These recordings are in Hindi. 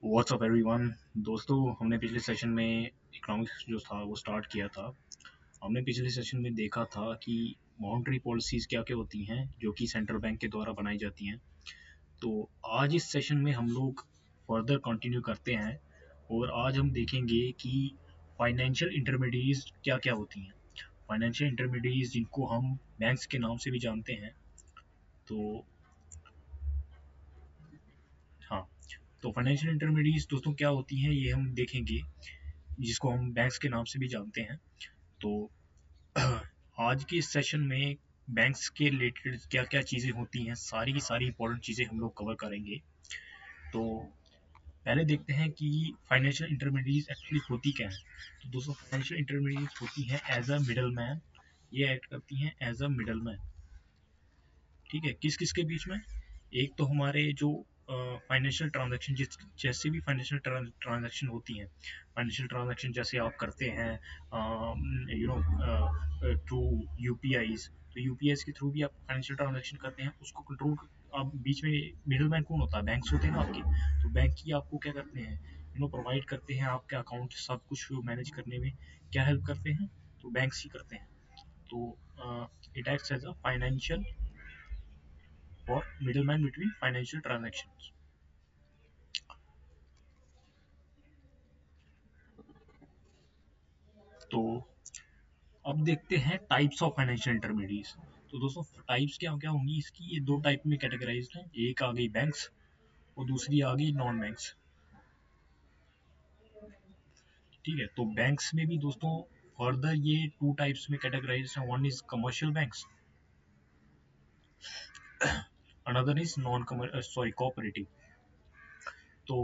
WhatsApp everyone. दोस्तों, हमने पिछले सेशन में इकोनॉमिक्स जो था वो स्टार्ट किया था। हमने पिछले सेशन में देखा था कि मॉनेटरी पॉलिसीज़ क्या क्या होती हैं जो कि सेंट्रल बैंक के द्वारा बनाई जाती हैं। तो आज इस सेशन में हम लोग फर्दर कंटिन्यू करते हैं और आज हम देखेंगे कि फाइनेंशियल इंटरमीडिएट्स क्या क्या होती हैं। फाइनेंशियल इंटरमीडिएट्स जिनको हम बैंक्स के नाम से भी जानते हैं। तो हाँ, तो फाइनेंशियल इंटरमीडिएट्स दोस्तों क्या होती हैं ये हम देखेंगे, जिसको हम बैंक्स के नाम से भी जानते हैं। तो आज के इस सेशन में बैंक्स के रिलेटेड क्या क्या चीज़ें होती हैं, सारी की सारी इंपॉर्टेंट चीज़ें हम लोग कवर करेंगे। तो पहले देखते हैं कि फाइनेंशियल इंटरमीडिएट्स एक्चुअली होती क्या है। तो दोस्तों, फाइनेंशियल इंटरमीडिएट्स होती हैं एज अ मिडल मैन। ये एक्ट करती हैं एज अ मिडल मैन। ठीक है, किस किस के बीच में? एक तो हमारे जो फाइनेंशियल ट्रांजैक्शन, जिस जैसे भी फाइनेंशियल ट्रांजैक्शन होती हैं, फाइनेंशियल ट्रांजैक्शन जैसे आप करते हैं थ्रू यूपीआईज। तो यूपीआईज के थ्रू भी आप फाइनेंशियल ट्रांजैक्शन करते हैं, उसको कंट्रोल। आप बीच में मिडिल मैन कौन होता है? बैंक्स होते हैं ना आपके। तो बैंक की आपको क्या करते हैं, प्रोवाइड करते हैं आपके अकाउंट सब कुछ मैनेज करने में। क्या हेल्प करते हैं? तो बैंक्स ही करते हैं। तो it acts as a financial or middleman between financial transactions. तो अब देखते हैं टाइप्स ऑफ फाइनेंशियल इंटरमीडिएट्स। तो दोस्तों, टाइप्स क्या क्या होंगी इसकी? ये दो टाइप में कैटेगराइज्ड है। एक आ गई बैंक्स और दूसरी आ गई नॉन बैंक्स। ठीक है, तो बैंक्स में भी दोस्तों फर्दर ये टू टाइप्स में कैटेगराइज्ड है। One is commercial banks, another is non sorry cooperative. तो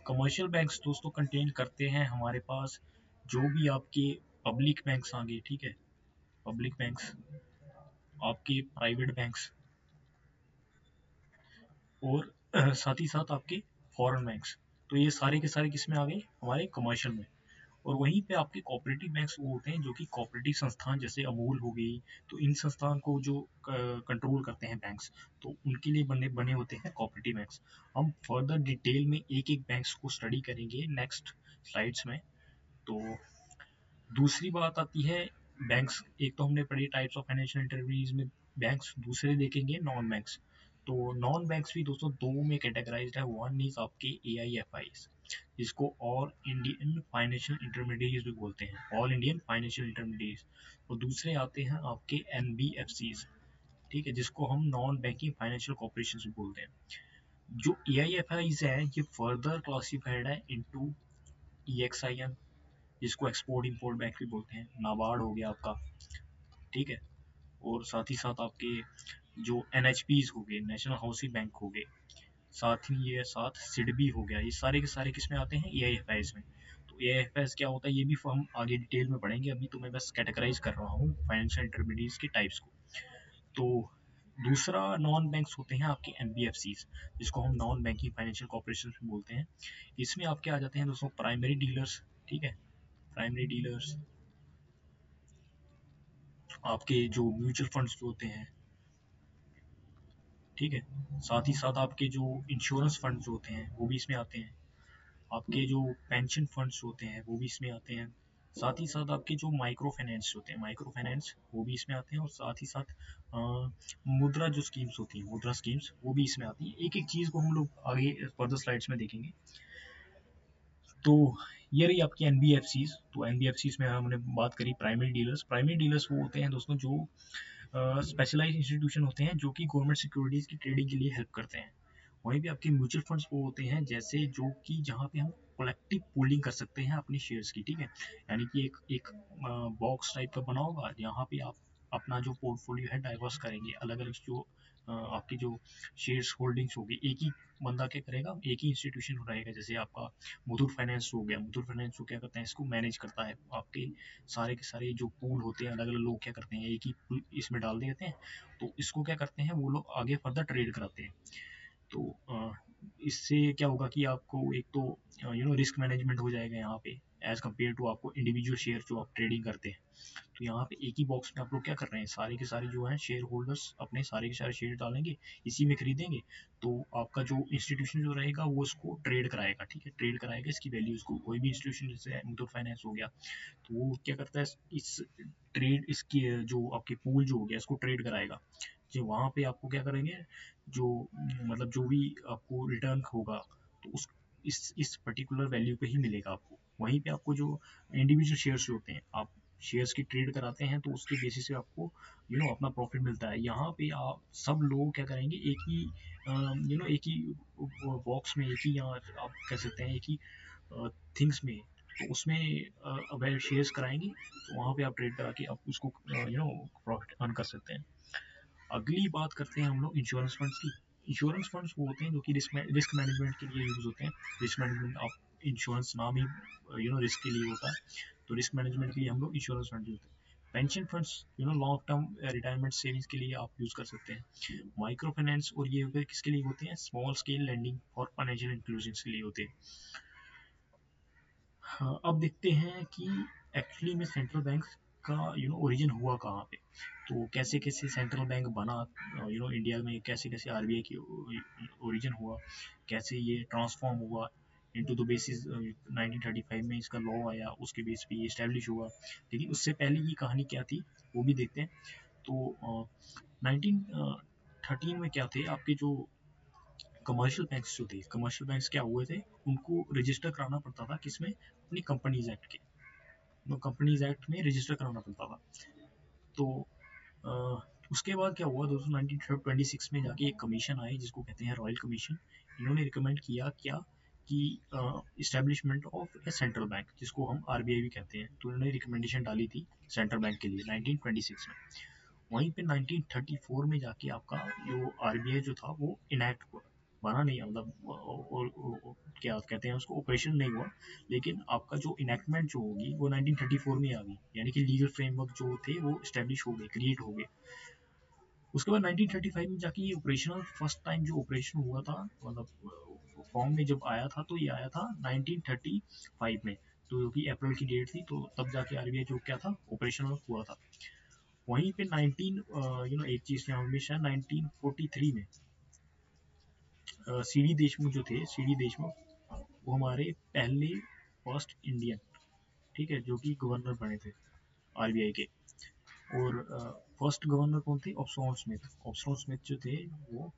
कमर्शियल बैंक्स दोस्तों कंटेन करते हैं हमारे पास जो भी आपके पब्लिक बैंक्स आ गए। ठीक है, पब्लिक बैंक्स, आपके प्राइवेट बैंक्स, और साथ ही साथ आपके फॉरेन बैंक्स। तो ये सारे के सारे किस में आ गए? हमारे कमर्शियल में। और वहीं पे आपके कोऑपरेटिव बैंक्स वो होते हैं जो कि कोऑपरेटिव संस्थान, जैसे अमूल हो गई। तो इन संस्थान को जो कंट्रोल करते हैं बैंक्स, तो उनके लिए बने बने होते हैं कोऑपरेटिव बैंक्स। हम फर्दर डिटेल में एक एक बैंक्स को स्टडी करेंगे नेक्स्ट स्लाइड्स में। तो दूसरी बात आती है बैंक्स। एक तो हमने पढ़ी टाइप्स ऑफ फाइनेंशियल इंटरमीडिएट्स में बैंक्स, दूसरे देखेंगे नॉन बैंक्स। तो नॉन बैंक्स भी दोस्तों दो में कैटेगराइज्ड है। वन इज आपके AIFIs, जिसको ऑल इंडियन फाइनेंशियल इंटरमीडिएट्स भी बोलते हैं, ऑल इंडियन फाइनेंशियल इंटरमीडिएट्स। और दूसरे आते हैं आपके NBFCs। ठीक है, जिसको हम नॉन बैंकिंग फाइनेंशियल कॉर्पोरेशन भी बोलते हैं। जो AIFIs है ये फर्दर क्लासिफाइड है इनटू EXIM, जिसको एक्सपोर्ट इंपोर्ट बैंक भी बोलते हैं। नाबार्ड हो गया आपका। ठीक है, और साथ ही साथ आपके जो NHPs हो गए, नेशनल हाउसिंग बैंक हो गए, साथ ही ये साथ सिडबी हो गया। ये सारे के सारे किस में आते हैं? AIFIs में। तो AIFIs क्या होता है ये भी हम आगे डिटेल में पढ़ेंगे। अभी तो मैं बस कैटेगराइज कर रहा हूँ फाइनेंशियल इंटरमीडिएट्स के टाइप्स को। तो दूसरा नॉन बैंक्स होते हैं आपके NBFCs, जिसको हम नॉन बैंकिंग फाइनेंशियल कॉर्पोरेशन भी बोलते हैं। इसमें आपके आ जाते हैं दोस्तों प्राइमरी डीलर्स। ठीक है, प्राइमरी डीलर्स आपके जो म्यूचुअल फंड्स होते हैं। ठीक है, साथ ही साथ आपके जो इंश्योरेंस फंड्स होते हैं वो भी इसमें आते हैं। आपके जो पेंशन फंड्स होते हैं वो भी इसमें आते हैं। साथ ही साथ आपके जो माइक्रो फाइनेंस होते हैं, माइक्रो फाइनेंस वो भी इसमें आते हैं। और साथ ही साथ मुद्रा जो स्कीम्स होती हैं, मुद्रा स्कीम्स वो भी इसमें आती हैं। एक एक चीज़ को हम लोग आगे फर्दर स्लाइड्स में देखेंगे। तो ये रही आपकी NBFCs। तो NBFCs में हमने बात करी प्राइमरी डीलर्स। प्राइमरी डीलर्स वो होते हैं दोस्तों जो स्पेशलाइज्ड इंस्टीट्यूशन होते हैं जो कि गवर्नमेंट सिक्योरिटीज़ की ट्रेडिंग के लिए हेल्प करते हैं। वहीं पे आपके म्यूचुअल फंड्स वो होते हैं जैसे जो कि जहाँ पे हम कलेक्टिव पूलिंग कर सकते हैं अपनी शेयर्स की। ठीक है, यानी कि एक एक बॉक्स टाइप का बना होगा, यहाँ पे आप अपना जो पोर्टफोलियो है डाइवर्स करेंगे। अलग अलग जो आपकी जो शेयर्स होल्डिंग्स होगी, एक ही बंदा क्या करेगा, एक ही इंस्टीट्यूशन रहेगा। जैसे आपका मुथूट फाइनेंस हो गया, मुथूट फाइनेंस को क्या करता है, इसको मैनेज करता है। आपके सारे के सारे जो पूल होते हैं, अलग अलग लोग क्या करते हैं एक ही पूल इसमें डाल देते हैं। तो इसको क्या करते हैं वो लोग आगे फर्दर ट्रेड कराते हैं। तो इससे क्या होगा कि आपको एक तो रिस्क मैनेजमेंट हो जाएगा यहाँ पे, एज कम्पेयर टू आपको इंडिविजुअल शेयर जो आप ट्रेडिंग करते हैं। तो यहाँ पे एक ही बॉक्स में आप लोग क्या कर रहे हैं, सारे के सारे जो हैं शेयर होल्डर्स अपने सारे के सारे शेयर डालेंगे, इसी में खरीदेंगे। तो आपका जो इंस्टीट्यूशन जो रहेगा वो इसको ट्रेड कराएगा, ठीक है, ट्रेड कराएगा इसकी वैल्यूज को। कोई भी इंस्टीट्यूशन जैसे मुथूट फाइनेंस हो गया, तो वो क्या करता है, इस ट्रेड इसकी जो आपके पूल जो हो गया इसको ट्रेड कराएगा। जो वहाँ पे आपको क्या करेंगे, जो मतलब जो भी आपको रिटर्न होगा, तो उस इस पर्टिकुलर वैल्यू पे ही मिलेगा आपको। वहीं पे आपको जो इंडिविजुअल शेयर्स होते हैं, आप शेयर्स की ट्रेड कराते हैं, तो उसके बेसिस पे आपको अपना प्रॉफिट मिलता है। यहाँ पे आप सब लोग क्या करेंगे, एक ही एक ही बॉक्स में, एक ही, या आप कह सकते हैं एक ही थिंग्स में, तो उसमें अगर शेयर्स कराएंगे, तो वहाँ पे आप ट्रेड करा के आप उसको प्रॉफिट अर्न कर सकते हैं। अगली बात करते हैं हम लोग इंश्योरेंस फंड्स की। इंश्योरेंस फंड्स वो होते हैं जो कि रिस्क मैनेजमेंट के लिए यूज होते हैं। रिस्क मैनेजमेंट, आप इंश्योरेंस नाम ही रिस्क के लिए होता है, तो रिस्क मैनेजमेंट के लिए हम लोग इंश्योरेंस फंड होते हैं। Pension funds long term retirement savings के लिए आप यूज कर सकते हैं। माइक्रो फाइनेंस और ये होते हैं किसके लिए होते हैं, स्मॉल स्केल लैंडिंग और फाइनेंशियल इंक्लूजन के लिए होते हैं। हाँ, अब देखते हैं कि एक्चुअली में सेंट्रल बैंक का ओरिजिन हुआ कहाँ पे। तो कैसे कैसे सेंट्रल बैंक बना, इंडिया में कैसे कैसे आरबीआई की ओरिजिन हुआ, कैसे ये ट्रांसफॉर्म हुआ इनटू द बेसिस 1935 में इसका लॉ आया, उसके बेस पे ये इस्टेब्लिश हुआ। लेकिन उससे पहले की कहानी क्या थी वो भी देखते हैं। तो 1913 में क्या थे आपके जो कमर्शियल बैंक्स जो थे, कमर्शियल बैंक्स क्या हुए थे, उनको रजिस्टर कराना पड़ता था किसमें, अपनी कंपनीज एक्ट के, कंपनीज एक्ट में रजिस्टर कराना पड़ता था। तो अ, उसके बाद क्या हुआ, दोस्तों 1926 में जाके एक कमीशन आई जिसको कहते हैं रॉयल कमीशन। इन्होंने रिकमेंड किया क्या कि establishment of A central bank, जिसको हम आरबीआई भी कहते हैं। तो उन्होंने रिकमेंडेशन डाली थी सेंट्रल बैंक के लिए 1926 में। वहीं पे 1934 में जाके आपका जो आरबीआई जो था वो इनैक्ट हुआ, बना नहीं, मतलब क्या कहते हैं उसको, ऑपरेशन नहीं हुआ। लेकिन आपका जो इनैक्टमेंट जो होगी वो 1934 में आ गई, यानी कि लीगल फ्रेमवर्क जो थे वो स्टैब्लिश हो गए, क्रिएट हो गए। उसके बाद 1935 में जाके ये ऑपरेशनल, फर्स्ट टाइम जो ऑपरेशन हुआ था, मतलब फॉर्म में जब आया था, तो ये आया था 1935 में, तो जो कि अप्रैल की डेट थी, तो तब जाके आरबीआई जो क्या था ऑपरेशनल हुआ था। वहीं पे 19 एक चीज यहाँ हमेशा 1943 में सी डी देशमुख जो थे, सी डी देशमुख, वो हमारे पहले फर्स्ट इंडियन, ठीक है, जो कि गवर्नर बने थे आरबीआई के। और फर्स्ट गवर्नर कौन थे, ऑब्सोन स्मिथ। ऑब्सोन स्मिथ जो थे वो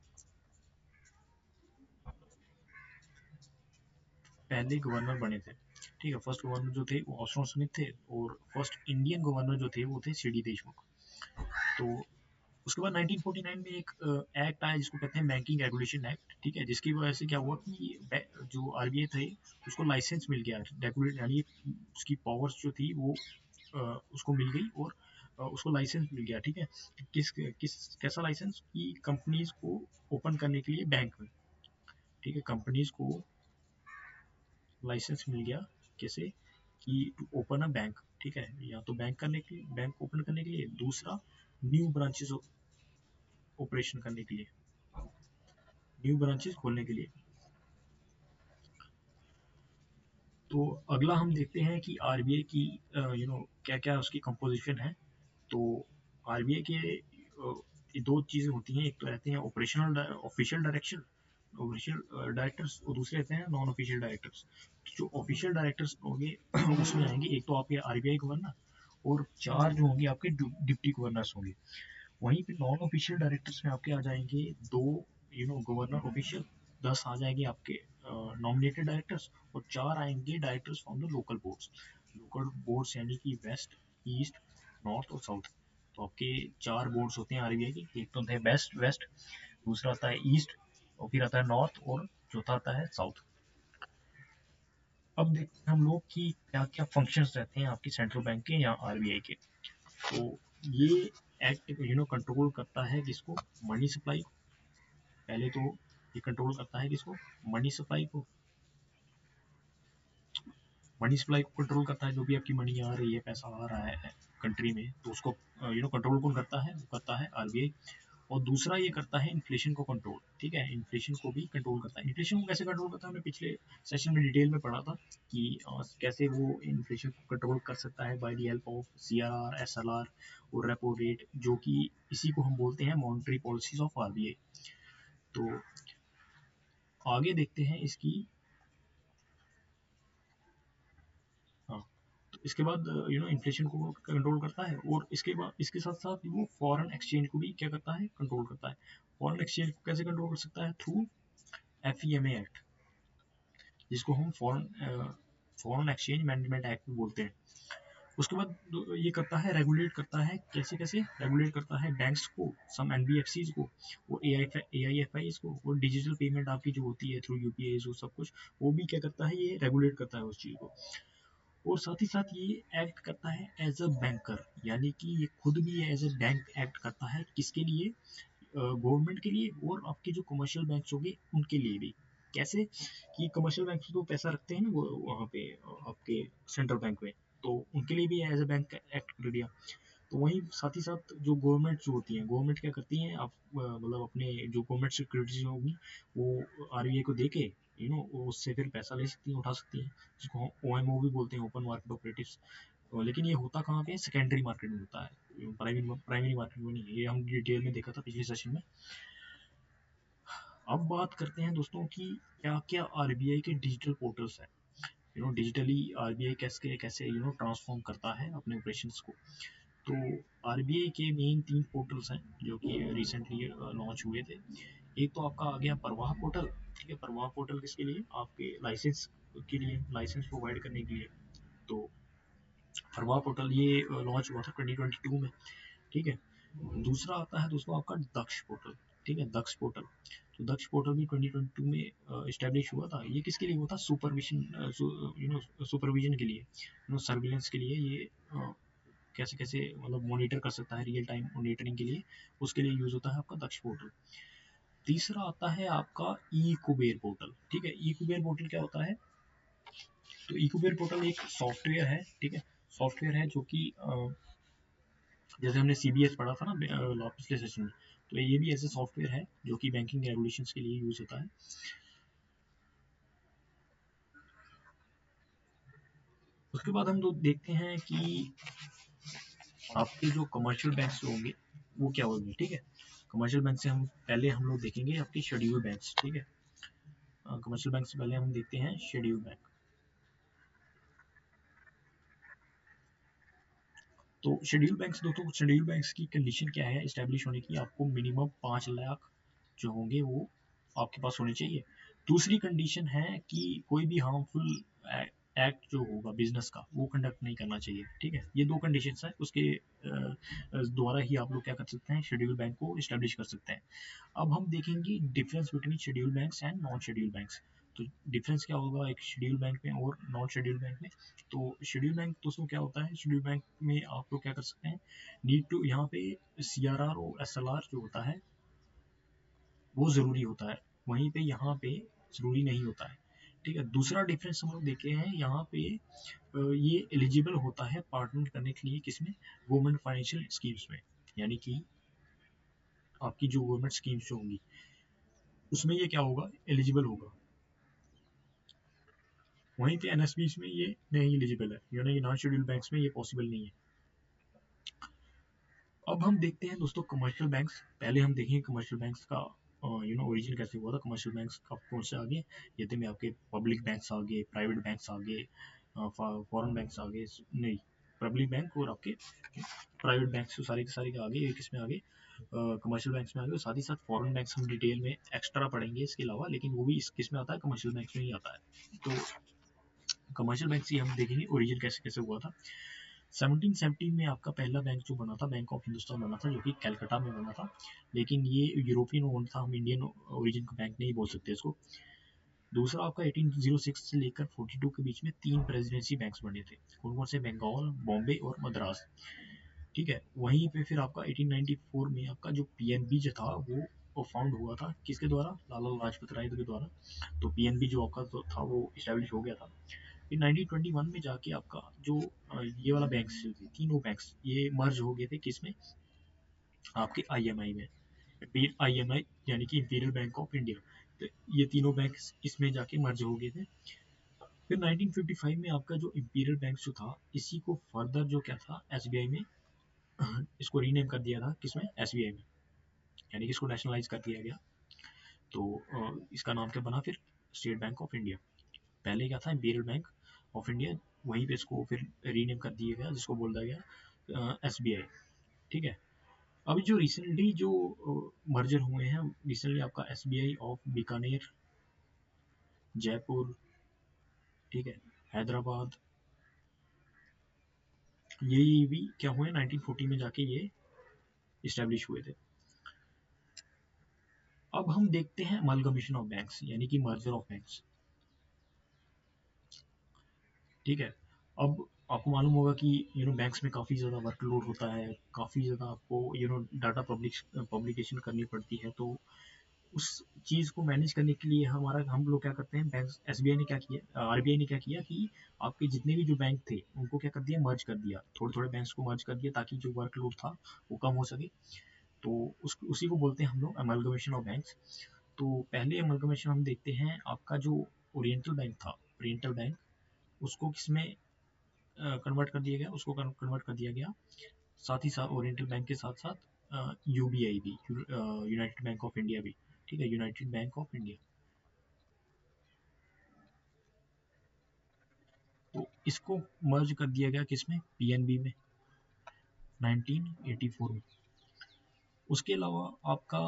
पहले गवर्नर बने थे, ठीक है। फर्स्ट गवर्नर जो थे वो ऑब्सोन स्मिथ थे, और फर्स्ट इंडियन गवर्नर जो थे वो थे सी डी देशमुख। तो उसके बाद 1949 में एक एक्ट आया जिसको कहते हैं बैंकिंग रेगुलेशन एक्ट, ठीक है, जिसकी वजह से क्या हुआ कि जो आरबीआई थे उसको लाइसेंस मिल गया रेगुलेट, यानी उसकी पावर्स जो थी वो उसको मिल गई, और उसको लाइसेंस मिल गया, ठीक है। किस किस कैसा लाइसेंस, कि कंपनीज को ओपन करने के लिए बैंक में, ठीक है, कंपनीज को लाइसेंस मिल गया, कैसे, कि टू ओपन अ बैंक, ठीक है, या तो बैंक करने के लिए, बैंक ओपन करने के लिए, दूसरा न्यू ब्रांचेस ऑपरेशन करने के लिए, न्यू ब्रांचेस खोलने के लिए। तो अगला हम देखते हैं कि आरबीआई की क्या क्या उसकी कंपोजिशन है। तो आरबीआई के दो चीज़ें होती हैं, एक तो रहते हैं operational official direction, official directors, और दूसरे रहते हैं नॉन ऑफिशियल डायरेक्टर्स। जो ऑफिशियल डायरेक्टर्स होंगे उसमें आएंगे एक तो आपके आरबीआई गवर्नर, और चार जो होंगे आपके डिप्टी गवर्नर्स होंगे। वहीं पे नॉन ऑफिशियल डायरेक्टर्स में आपके आ जाएंगे दो गवर्नर ऑफिशियल, 10 आ जाएंगे आपके नॉमिनेटेड डायरेक्टर्स, और चार आएंगे directors from the local boards. Local boards यानी कि वेस्ट, ईस्ट, नॉर्थ और साउथ। तो आपके चार बोर्ड्स होते हैं आरबीआई के, एक तो होता है वेस्ट वेस्ट, दूसरा आता है ईस्ट, और फिर आता है नॉर्थ, और चौथा आता है साउथ। अब देखते हैं हम लोग कि क्या क्या फंक्शंस रहते हैं आपकी सेंट्रल बैंक के या आरबीआई के। तो ये एक्ट कंट्रोल करता है किसको, मनी सप्लाई। पहले तो ये कंट्रोल करता है किसको, मनी सप्लाई को। मनी सप्लाई को कंट्रोल करता है, जो भी आपकी मनी आ रही है, पैसा आ रहा है कंट्री में, तो उसको कंट्रोल कौन करता है, वो करता है आरबीआई। और दूसरा ये करता है इन्फ्लेशन को कंट्रोल, ठीक है, इन्फ्लेशन को भी कंट्रोल करता है। इन्फ्लेशन को कैसे कंट्रोल करता है, हमने पिछले सेशन में डिटेल में पढ़ा था कि कैसे वो इन्फ्लेशन को कंट्रोल कर सकता है by the help of CRR, SLR और रेपो रेट, जो कि इसी को हम बोलते हैं मॉनेटरी पॉलिसीज ऑफ RBI। तो आगे देखते हैं इसकी। हाँ, तो इसके बाद इन्फ्लेशन को कंट्रोल करता है, और इसके बाद इसके साथ साथ वो फॉरेन एक्सचेंज को भी क्या करता है, कंट्रोल करता है। फॉरेन एक्सचेंज को कैसे कंट्रोल कर सकता है, थ्रू FEMA एक्ट, जिसको हम फॉरेन एक्सचेंज मैनेजमेंट एक्ट बोलते हैं। उसके बाद ये करता है, रेगुलेट करता है, कैसे कैसे रेगुलेट करता है बैंक्स को, सम NBFCs को, और AIFIs को, और डिजिटल पेमेंट आपकी जो होती है थ्रू UPI, वो सब कुछ वो भी क्या करता है, ये रेगुलेट करता है उस चीज़ को। और साथ ही साथ ये एक्ट करता है एज अ बैंकर, यानी कि ये खुद भी एज अ बैंक एक्ट करता है, किसके लिए, गवर्नमेंट के लिए, और आपके जो कमर्शियल बैंक्स होंगे उनके लिए भी। कैसे कि कमर्शियल बैंक तो पैसा रखते हैं ना वो वहाँ पे आपके सेंट्रल बैंक में, तो उनके लिए भी एज अ बैंक एक्ट कर दिया। तो वहीं साथ ही साथ जो गवर्नमेंट जो होती हैं, गवर्नमेंट क्या करती हैं, आप मतलब अपने जो गवर्नमेंट सिक्योरिटीज होगी वो RBI को दे के उससे फिर पैसा ले सकती हैं, उठा सकती हैं, जिसको हम OMO भी बोलते हैं, ओपन मार्केट ऑपरेटिव्स। लेकिन ये होता कहाँ पे है, सेकेंडरी मार्केट में होता है, प्राइमरी मार्केट में नहीं है। ये हम डिटेल में देखा था पिछले सेशन में। अब बात करते हैं दोस्तों कि क्या क्या RBI के डिजिटल पोर्टल्स हैं, डिजिटली RBI कैसे कैसे ट्रांसफॉर्म करता है अपने ऑपरेशंस को। तो RBI के मेन 3 पोर्टल्स हैं जो कि रिसेंटली लॉन्च हुए थे। एक तो आपका आ गया प्रवाह पोर्टल, ठीक है। प्रवाह पोर्टल किसके लिए, आपके लाइसेंस के लिए, लाइसेंस प्रोवाइड करने के लिए। तो प्रवाह पोर्टल ये लॉन्च हुआ था 2022 में, ठीक है। दूसरा आता है दोस्तों आपका दक्ष पोर्टल, ठीक है, दक्ष पोर्टल। तो दक्ष पोर्टल भी 2022 में इस्टेब्लिश हुआ था। ये किसके लिए हुआ था, सुपरविजन, सुपरविजन के लिए, सर्विलेंस के लिए। ये कैसे कैसे मतलब मॉनिटर कर सकता है, रियल टाइम मॉनिटरिंग के लिए, उसके लिए यूज होता है आपका दक्ष पोर्टल। तीसरा आता है आपका ई कुबेर पोर्टल, ठीक है। ई कुबेर पोर्टल क्या होता है, तो ई कुबेर पोर्टल एक सॉफ्टवेयर है, ठीक है। सॉफ्टवेयर है जो कि जैसे हमने CBS पढ़ा था ना पिछले सेशन में, तो ये भी ऐसे सॉफ्टवेयर है जो कि बैंकिंग रेगुलेशंस के लिए यूज होता है। उसके बाद हम लोग देखते हैं कि आपके जो कमर्शियल बैंक्स होंगे वो क्या होंगे, ठीक है। कमर्शियल बैंक से हम लोग देखेंगे आपके शेड्यूल बैंक्स, ठीक है। कमर्शियल बैंक से पहले हम देखते हैं शेड्यूल बैंक। तो शेड्यूल बैंक्स दोस्तों, शेड्यूल बैंक्स की कंडीशन क्या है इस्टेब्लिश होने की, आपको मिनिमम 5 लाख जो होंगे वो आपके पास होने चाहिए। दूसरी कंडीशन है कि कोई भी हार्मफुल एक्ट जो होगा बिजनेस का वो कंडक्ट नहीं करना चाहिए, ठीक है। ये 2 कंडीशंस है, उसके द्वारा ही आप लोग क्या कर सकते हैं, शेड्यूल बैंक को इस्टेब्लिश कर सकते हैं। अब हम देखेंगे difference between schedule banks and non schedule banks. तो डिफरेंस क्या होगा एक शेड्यूल बैंक में और नॉन शेड्यूल बैंक में। तो शेड्यूल बैंक दोस्तों क्या होता है, शेड्यूल बैंक में आप लोग क्या कर सकते हैं, नीड टू यहाँ पे CRR और SLR जो होता है वो ज़रूरी होता है, वहीं पे यहाँ पे ज़रूरी नहीं होता है, ठीक है। दूसरा डिफरेंस हम लोग देखे हैं यहाँ पे, ये एलिजिबल होता है पार्टनर करने के लिए किसमें, गवर्नमेंट फाइनेंशियल स्कीम्स में, यानी कि आपकी जो गवर्नमेंट स्कीम्स जो होंगी उसमें ये क्या होगा, एलिजिबल होगा। वहीं पे NSBs में ये नहीं एलिजिबल है, यानी कि नॉन शेड्यूल बैंक्स में ये पॉसिबल नहीं है। अब हम देखते हैं दोस्तों कमर्शियल बैंक्स। पहले हम देखेंगे कमर्शियल बैंक्स का ओरिजिन कैसे हुआ था, कमर्शियल बैंक्स का कौन से आगे, ये में आपके पब्लिक बैंक्स आ गए, प्राइवेट बैंक्स आ गए, फॉरेन बैंक्स आ गए, नहीं, पब्लिक बैंक और आपके प्राइवेट बैंक्स सारे के सारे आ गए, ये किस में आ गए, कमर्शियल बैंक्स में आ गए। साथ ही साथ फॉरेन बैंक्स हम डिटेल में एक्स्ट्रा पढ़ेंगे इसके अलावा, लेकिन वो भी इस किस में आता है, कमर्शियल बैंक्स में ही आता है। तो कमर्शियल बैंक से हम देखेंगे ओरिजिन कैसे कैसे हुआ था। 1770 में आपका पहला बैंक जो बना था, बैंक ऑफ हिंदुस्तान बना था, जो कि कलकत्ता में बना था, लेकिन ये यूरोपियन ओन था, हम इंडियन ओरिजिन का बैंक नहीं बोल सकते इसको। दूसरा आपका 1806 से लेकर 42 के बीच में 3 प्रेसिडेंसी बैंक्स बने थे, कौन कौन से, बंगाल, बॉम्बे और मद्रास, ठीक है। वहीं पे फिर आपका 1894 में आपका जो PNB जो था वो फाउंड हुआ था, किसके द्वारा, लाला लाजपत राय के द्वारा। तो PNB जो आपका तो था वो इस्टेब्लिश हो गया था। फिर 1921 में जाके आपका जो ये वाला बैंक्स जो थे, तीनों बैंक्स ये मर्ज हो गए थे किसमें, आपके IMI में, IMI यानी कि इंपीरियल बैंक ऑफ इंडिया। तो ये तीनों बैंक इसमें जाके मर्ज हो गए थे। फिर 1955 में आपका जो इंपीरियल बैंक जो था, इसी को फर्दर जो क्या था SBI में इसको रीनेम कर दिया था, किसमें, SBI में, यानी कि इसको नेशनलाइज कर दिया गया। तो इसका नाम क्या बना फिर, स्टेट बैंक ऑफ इंडिया। पहले क्या था, इंपीरियल बैंक ऑफ इंडिया, वहीं पे इसको फिर रीनेम कर दिया गया, जिसको बोल दिया गया SBI। ठीक है। अभी जो रिसेंटली जो मर्जर हुए हैं, रिसेंटली आपका SBI ऑफ बीकानेर, जयपुर, ठीक है, हैदराबाद, ये भी क्या हुए 1940 में जाके ये इस्टेब्लिश हुए थे। अब हम देखते हैं अमालगमेशन ऑफ बैंक्स, यानी कि मर्जर ऑफ बैंक्स। ठीक है। अब आपको मालूम होगा कि बैंक्स में काफ़ी ज़्यादा वर्कलोड होता है, काफ़ी ज़्यादा आपको डाटा पब्लिकेशन करनी पड़ती है। तो उस चीज़ को मैनेज करने के लिए हम लोग क्या करते हैं, बैंक SBI ने क्या किया, RBI ने क्या किया कि आपके जितने भी जो बैंक थे उनको क्या कर दिया, मर्ज कर दिया, थोड़े थोड़े बैंक्स को मर्ज कर दिया, ताकि जो वर्कलोड था वो कम हो सके। तो उसी को बोलते हैं हम लोग अमलगमेशन ऑफ बैंक्स। तो पहले अमलगमेशन हम देखते हैं, आपका जो ओरिएंटल बैंक था, ओरिएंटल बैंक, उसको किसमें कन्वर्ट कर दिया गया, उसको कन्वर्ट कर दिया गया, साथ ही साथ ओरिएंटल बैंक के साथ साथ UBI भी, यूनाइटेड बैंक ऑफ इंडिया भी। ठीक है, यूनाइटेड बैंक ऑफ इंडिया। तो इसको मर्ज कर दिया गया किसमें, PNB में, 1984 में। उसके अलावा आपका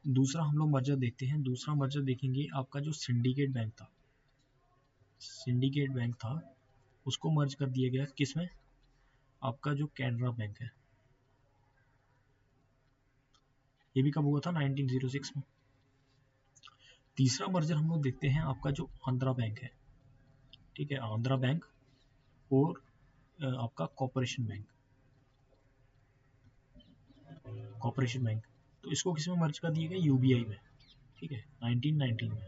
दूसरा हम लोग मर्जर देखते हैं, दूसरा मर्जर देखेंगे आपका जो सिंडिकेट बैंक था, सिंडिकेट बैंक था, उसको मर्ज कर दिया गया किसमें, आपका जो कैनरा बैंक है। ये भी कब हुआ था, 1906 में। तीसरा मर्जर हम लोग देखते हैं आपका जो आंध्रा बैंक है। ठीक है, आंध्रा बैंक और आपका कॉर्पोरेशन बैंक, कॉर्पोरेशन बैंक। तो इसको किसमें मर्ज कर दिया गया, UBI में। ठीक है, 1919 में।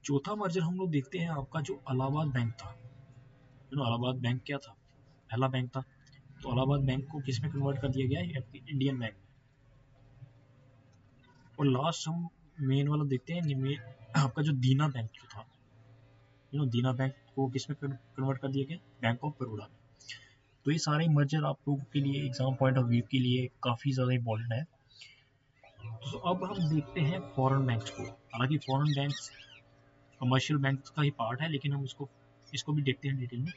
चौथा मर्जर हम लोग देखते हैं आपका जो इलाहाबाद बैंक था। इलाहाबाद बैंक क्या था, पहला बैंक था। तो इलाहाबाद बैंक को किसमें कन्वर्ट कर दिया गया, इंडियन बैंक में। और लास्ट हम मेन वाला देखते हैं, आपका जो दीना बैंक जो था, दीना बैंक को किसमें कन्वर्ट कर दिया गया, बैंक ऑफ बड़ौदा में। तो ये सारे मर्जर आप लोगों के लिए एग्जाम पॉइंट ऑफ व्यू के लिए काफ़ी ज़्यादा इंपॉर्टेंट है। तो अब हम देखते हैं फॉरेन बैंक्स को। हालांकि फॉरेन बैंक्स कमर्शियल बैंक का ही पार्ट है, लेकिन हम इसको भी देखते हैं डिटेल में।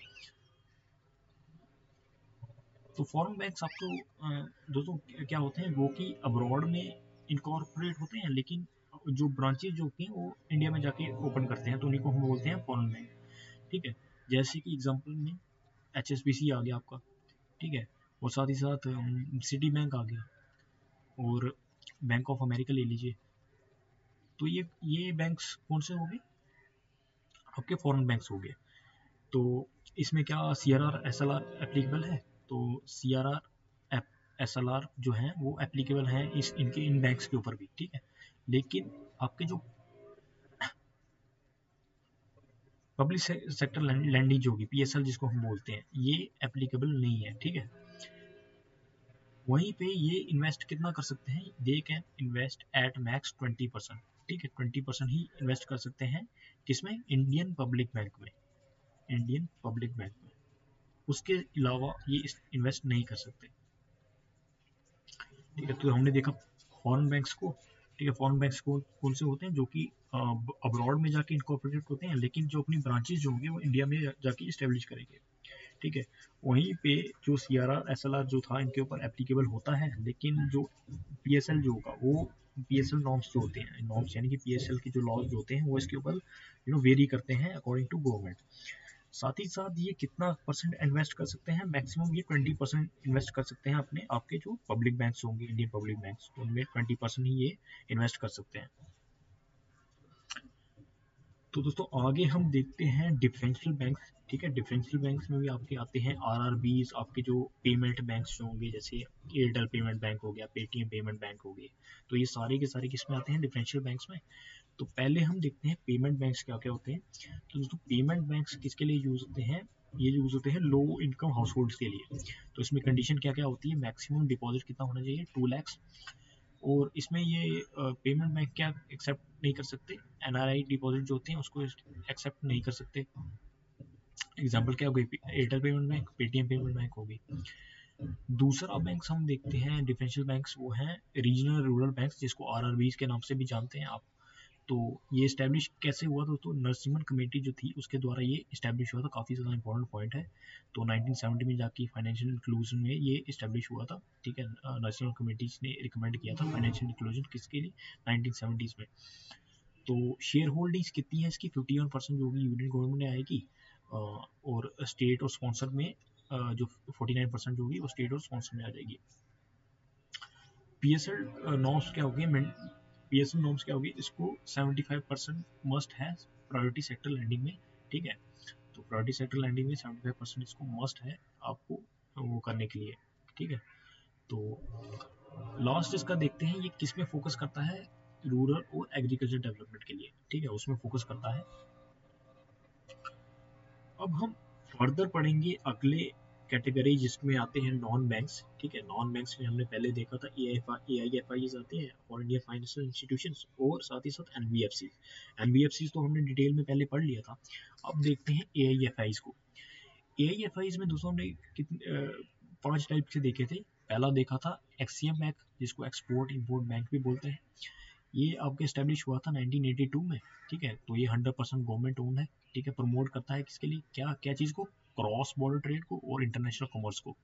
तो फॉरेन बैंक्स आपको दोस्तों क्या होते हैं, वो कि अब्रॉड में इनकॉर्पोरेट होते हैं, लेकिन जो ब्रांचेज जो होती हैं वो इंडिया में जाके ओपन करते हैं, तो उन्हीं को हम बोलते हैं फॉरेन बैंक। ठीक है, जैसे कि एग्जांपल में HSBC आ गया आपका। ठीक है, और साथ ही साथ सिटी बैंक आ गया, और बैंक ऑफ अमेरिका ले लीजिए। तो ये बैंक्स कौन से हो गए, आपके फॉरेन बैंक्स हो गए। तो इसमें क्या CRR SLR एप्लीकेबल है, तो CRR SLR जो है वो एप्लीकेबल है इन बैंक्स के ऊपर भी। ठीक है, लेकिन आपके जो पब्लिक सेक्टर लैंडिंग जो होगी, PSL जिसको हम बोलते हैं, ये एप्लीकेबल नहीं है। ठीक है, वहीं पे ये इन्वेस्ट कितना कर सकते हैं, they can invest at max 20%। ठीक है, 20% ही इन्वेस्ट कर सकते हैं, किसमें, इंडियन पब्लिक बैंक में, इंडियन पब्लिक बैंक में। उसके अलावा ये इन्वेस्ट नहीं कर सकते। ठीक है, तो हमने देखा फॉरेन बैंक्स को। ठीक है, फॉरेन बैंक्स को कौन से होते हैं, जो कि अब्रॉड में जाके इनकॉर्पोरेटेड होते हैं, लेकिन जो अपनी ब्रांचेज जो होंगे वो इंडिया में जाके इस्टेब्लिश करेंगे। ठीक है, वहीं पे जो CRR SLR जो था इनके ऊपर एप्लीकेबल होता है, लेकिन जो PSL जो होगा वो PSL नॉर्म्स जो होते हैं, नॉर्म्स यानी कि PSL के जो लॉज जो होते हैं वो इसके ऊपर वेरी करते हैं अकॉर्डिंग टू गवर्नमेंट। साथ ही साथ ये कितना परसेंट इन्वेस्ट कर सकते हैं, मैक्सिमम ये 20% इन्वेस्ट कर सकते हैं अपने आपके जो पब्लिक बैंक्स होंगे, इंडियन पब्लिक बैंक्स, उनमें 20% ही ये इन्वेस्ट कर सकते हैं। तो दोस्तों आगे हम देखते हैं डिफरेंशियल बैंक्स। ठीक है, डिफरेंशियल बैंक्स में भी आपके आते हैं RRBs, आपके जो पेमेंट बैंक्स जो होंगे, जैसे एयरटेल पेमेंट बैंक हो गया, पेटीएम पेमेंट बैंक हो गए। तो ये सारे के सारे किस में आते हैं, डिफरेंशियल बैंक्स में। तो पहले हम देखते हैं पेमेंट बैंक्स क्या क्या होते हैं। तो दोस्तों पेमेंट बैंक्स किसके लिए यूज होते हैं, ये यूज होते हैं लो इनकम हाउस होल्ड्स के लिए। तो इसमें कंडीशन क्या क्या होती है, मैक्सिमम डिपॉजिट कितना होना चाहिए, 2 lakhs। और इसमें ये पेमेंट बैंक क्या एक्सेप्ट नहीं कर सकते, एनआरआई डिपॉजिट जो होते हैं उसको एक्सेप्ट नहीं कर सकते। एग्जाम्पल क्या हो गई, Airtel payment bank, Paytm payment bank होगी। दूसरा बैंक हम देखते हैं डिफरेंशियल बैंक्स, वो हैं रीजनल रूरल बैंक्स, जिसको आरआरबीज के नाम से भी जानते हैं आप। तो ये इस्टेब्लिश कैसे हुआ था, तो नरसिम्हन कमेटी जो थी उसके द्वारा ये इस्टेब्लिश हुआ था, काफ़ी ज़्यादा इंपॉर्टेंट पॉइंट है। तो 1970 में जाके फाइनेंशियल इंक्लूजन में ये इस्टेब्लिश हुआ था, ठीक है। नरसिम्हन कमेटी ने रिकमेंड किया था फाइनेंशियल इंक्लूजन किसके लिए, 1970s में। तो शेयर होल्डिंग्स कितनी है इसकी, 51% जो भी यूनियन गवर्नमेंट में आएगी, और स्टेट और स्पॉन्सर में जो 49% होगी वो स्टेट और स्पॉन्सर में आ जाएगी। पीएसएल नॉर्म्स क्या होगी, पीएसएल नॉर्म्स क्या होगी, इसको 75% मस्ट है प्रायोरिटी सेक्टर लैंडिंग में, ठीक है। तो प्रायोरिटी सेक्टर लैंडिंग में 75% इसको मस्ट है आपको वो करने के लिए, ठीक है। तो लास्ट इसका देखते हैं ये किस में फोकस करता है, रूरल और एग्रीकल्चर डेवलपमेंट के लिए, ठीक है, उसमें फोकस करता है। अब हम फर्दर पढ़ेंगे अगले कैटेगरी जिसमें आते हैं नॉन बैंक्स, ठीक है। नॉन बैंक्स में हमने पहले देखा था AIFIs आते हैं, और इंडिया फाइनेंशियल इंस्टीट्यूशंस, और साथ ही साथ एनबीएफसी तो हमने डिटेल में पहले पढ़ लिया था। अब देखते हैं AIFIs को। AIFIs में दोस्तों हमने कितने 5 टाइप से देखे थे। पहला देखा था एक्सियम बैंक, जिसको एक्सपोर्ट इंपोर्ट बैंक भी बोलते हैं। ये आपके स्टैब्लिश हुआ था 1982 में, ठीक है। तो ये 100% गवर्नमेंट ओन है, ठीक है। प्रमोट करता है किसके लिए, क्या क्या चीज़ को, क्रॉस बॉर्डर ट्रेड को और इंटरनेशनल कॉमर्स को।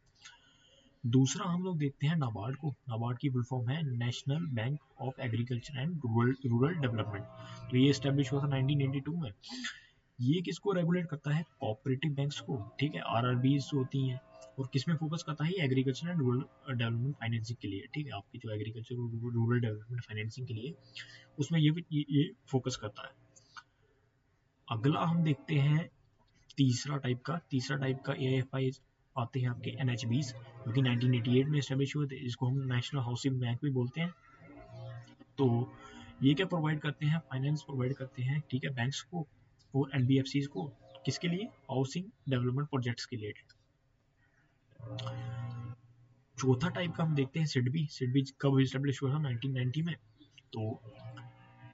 दूसरा हम लोग देखते हैं नाबार्ड को। नाबार्ड की फुल फॉर्म है national bank of agriculture and rural development. तो ये स्टैब्लिश हुआ था 1982 में। ये किसको रेगुलेट करता है, कोऑपरेटिव बैंक्स को, ठीक है। आरआरबीज होती हैं। और किस में फोकस करता है, agriculture and rural development financing के लिए, ठीक है। आपकी जो एग्रीकल्चर रूरल डेवलपमेंट फाइनेंसिंग के लिए उसमें ये फोकस करता है। अगला हम देखते हैं तीसरा टाइप का एएफआई आते हैं आपके एनएचबीज, जो कि 1988 में एस्टेब्लिश हुए थे, जिसको हम नेशनल हाउसिंग बैंक भी बोलते हैं। तो ये क्या प्रोवाइड करते हैं, फाइनेंस प्रोवाइड करते हैं, ठीक है, बैंक्स को और एनबीएफसीज को, किसके लिए, हाउसिंग डेवलपमेंट प्रोजेक्ट्स के लिए। चौथा टाइप का हम देखते हैं सिडबी। सिडबी कब एस्टेब्लिश हुआ था, 1990 में।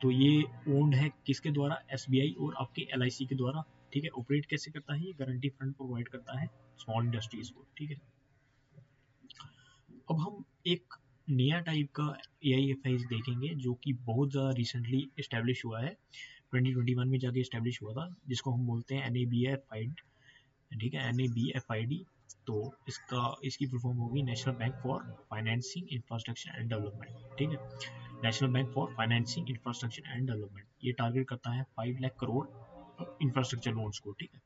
तो ये ओन्ड है किसके द्वारा, एसबीआई और आपके एलआईसी के द्वारा, ठीक है। ऑपरेट कैसे करता है, ये गारंटी फंड प्रोवाइड करता है स्मॉल इंडस्ट्रीज को, ठीक है। अब हम एक नया टाइप का एआईएफआई देखेंगे, जो कि बहुत ज़्यादा रिसेंटली इस्टेब्लिश हुआ है, 2021 में जाके इस्टेब्लिश हुआ था, जिसको हम बोलते हैं NABFID, ठीक है, NABFID। तो इसकी फुल फॉर्म होगी national bank for financing infrastructure and development, ठीक है। National bank for financing infrastructure and development, ये टारगेट करता है 5 लाख करोड़ इंफ्रास्ट्रक्चर लोन्स को, ठीक है।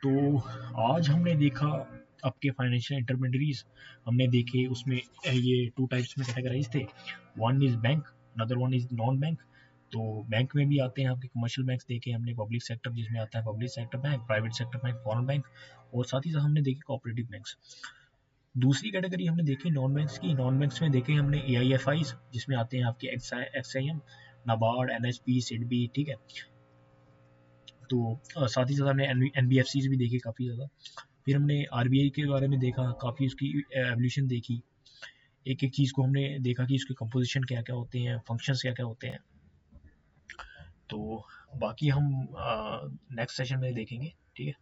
तो आज हमने देखा आपके फाइनेंशियल इंटरमीडियरीज हमने देखे, उसमें ये 2 टाइप्स में कैटेगराइज थे। One is bank, another one is non bank. तो बैंक में भी आते हैं आपके कमर्शियल बैंक्स देखे हमने, पब्लिक सेक्टर जिसमें आता है public sector bank, private sector bank, foreign bank, और साथ ही साथ हमने देखे कोऑपरेटिव बैंक्स। दूसरी कैटेगरी हमने देखी नॉन बैंक्स की। नॉन बैंक्स में देखे हमने AIFIs, जिसमें आते हैं आपके XIM, नाबार्ड, NHB, सिडबी, ठीक है। तो साथ ही साथ हमने NBFCs भी देखे काफ़ी ज़्यादा। फिर हमने RBI के बारे में देखा, काफ़ी उसकी एवोल्यूशन देखी, एक एक चीज़ को हमने देखा कि उसके कंपोजिशन क्या क्या होते हैं, फंक्शंस क्या क्या होते हैं। तो बाकी हम नेक्स्ट सेशन में देखेंगे, ठीक है।